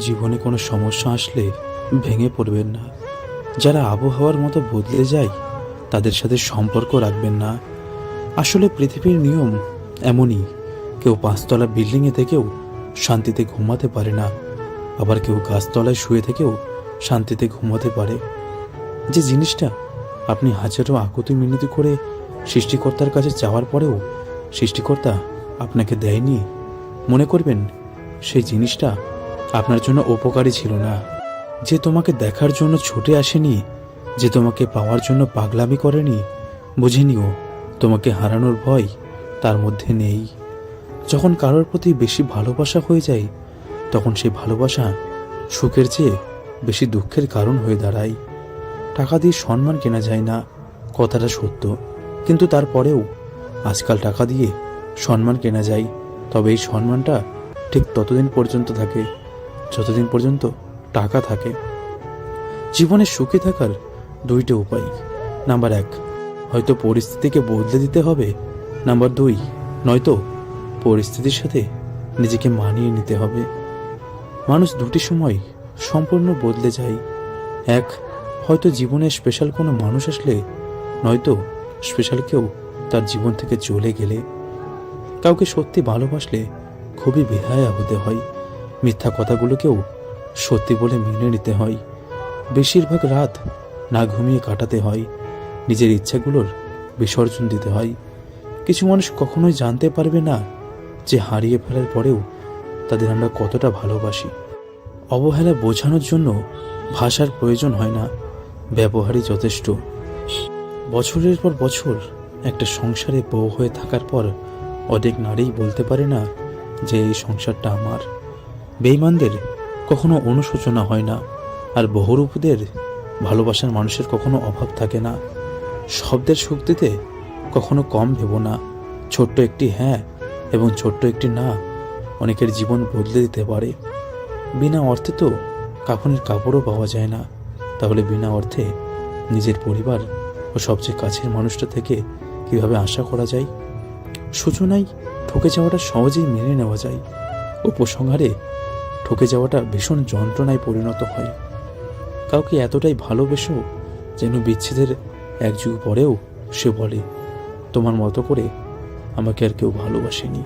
জীবনে কোনো সমস্যা আসলে ভেঙে পড়বেন না। যারা আবহাওয়ার মতো বদলে যায় তাদের সাথে সম্পর্ক রাখবেন না। আসলে পৃথিবীর নিয়ম এমনই, কেউ 5 তলা বিল্ডিংয়ে থেকেও শান্তিতে ঘুমাতে পারে না, আবার কেউ গাছতলায় শুয়ে থেকেও শান্তিতে ঘুমাতে পারে। যে জিনিসটা আপনি হাজারো আকুতি মিনতি করে সৃষ্টিকর্তার কাছে যাওয়ার পরেও সৃষ্টিকর্তা আপনাকে দেয়নি, মনে করবেন সেই জিনিসটা আপনার জন্য উপকারী ছিল না। যে তোমাকে দেখার জন্য ছুটে আসেনি, যে তোমাকে পাওয়ার জন্য পাগলামি করেনি, বুঝে নিও তোমাকে হারানোর ভয় তার মধ্যে নেই। যখন কারোর প্রতি বেশি ভালোবাসা হয়ে যায় তখন সেই ভালোবাসা সুখের চেয়ে বেশি দুঃখের কারণ হয়ে দাঁড়ায়। টাকা দিয়ে সম্মান কেনা যায় না, কথাটা সত্য, কিন্তু তারপরেও আজকাল টাকা দিয়ে সম্মান কেনা যায়। তবে এই সম্মানটা ঠিক ততদিন পর্যন্ত থাকে যতদিন পর্যন্ত টাকা থাকে। জীবনে সুখী থাকার 2টে উপায়। নাম্বার 1, হয়তো পরিস্থিতিকে বদলে দিতে হবে। নাম্বার 2, নয়তো পরিস্থিতির সাথে নিজেকে মানিয়ে নিতে হবে। মানুষ 2টি সময় সম্পূর্ণ বদলে যায়। 1, হয়তো জীবনে স্পেশাল কোনো মানুষ আসলে, নয়তো স্পেশাল কেউ তার জীবন থেকে চলে গেলে। কাউকে সত্যি ভালোবাসলে খুবই বেহায়া হতে হয়, মিথ্যা কথাগুলোকেও সত্যি বলে মেনে নিতে হয়, বেশিরভাগ রাত না ঘুমিয়ে কাটাতে হয়, নিজের ইচ্ছাগুলোর বিসর্জন দিতে হয়। কিছু মানুষ কখনোই জানতে পারবে না যে হারিয়ে ফেলার পরেও তাদের আমরা কতটা ভালোবাসি। অবহেলা বোঝানোর জন্য ভাষার প্রয়োজন হয় না, ব্যবহারই যথেষ্ট। বছরের পর বছর একটা সংসারে বউ হয়ে থাকার পর অনেক নারীই বলতে পারে না যে এই সংসারটা আমার। বেঈমানদের কখনো অনুশোচনা হয় না, আর বহুরূপীদের ভালোবাসার মানুষের কখনো অভাব থাকে না। শব্দের শক্তিতে কখনো কম ভেবো না। ছোট্ট একটি হ্যাঁ এবং ছোট্ট একটি না অনেকের জীবন বদলে দিতে পারে। বিনা অর্থে তো কাফনের কাপড়ও পাওয়া যায় না, তাহলে বিনা অর্থে নিজের পরিবার ও সবচেয়ে কাছের মানুষটা থেকে কিভাবে আশা করা যায়? সূচনায় ঠকে যাওয়াটা সহজেই মেনে নেওয়া যায়, উপসংহারে ঠকে যাওয়াটা ভীষণ যন্ত্রণায় পরিণত হয়। কাউকে এতটাই ভালোবেসো যেন বিচ্ছেদের 1 যুগ পরেও সে বলে, তোমার মতো করে আমাকে আর কেউ ভালোবাসেনি।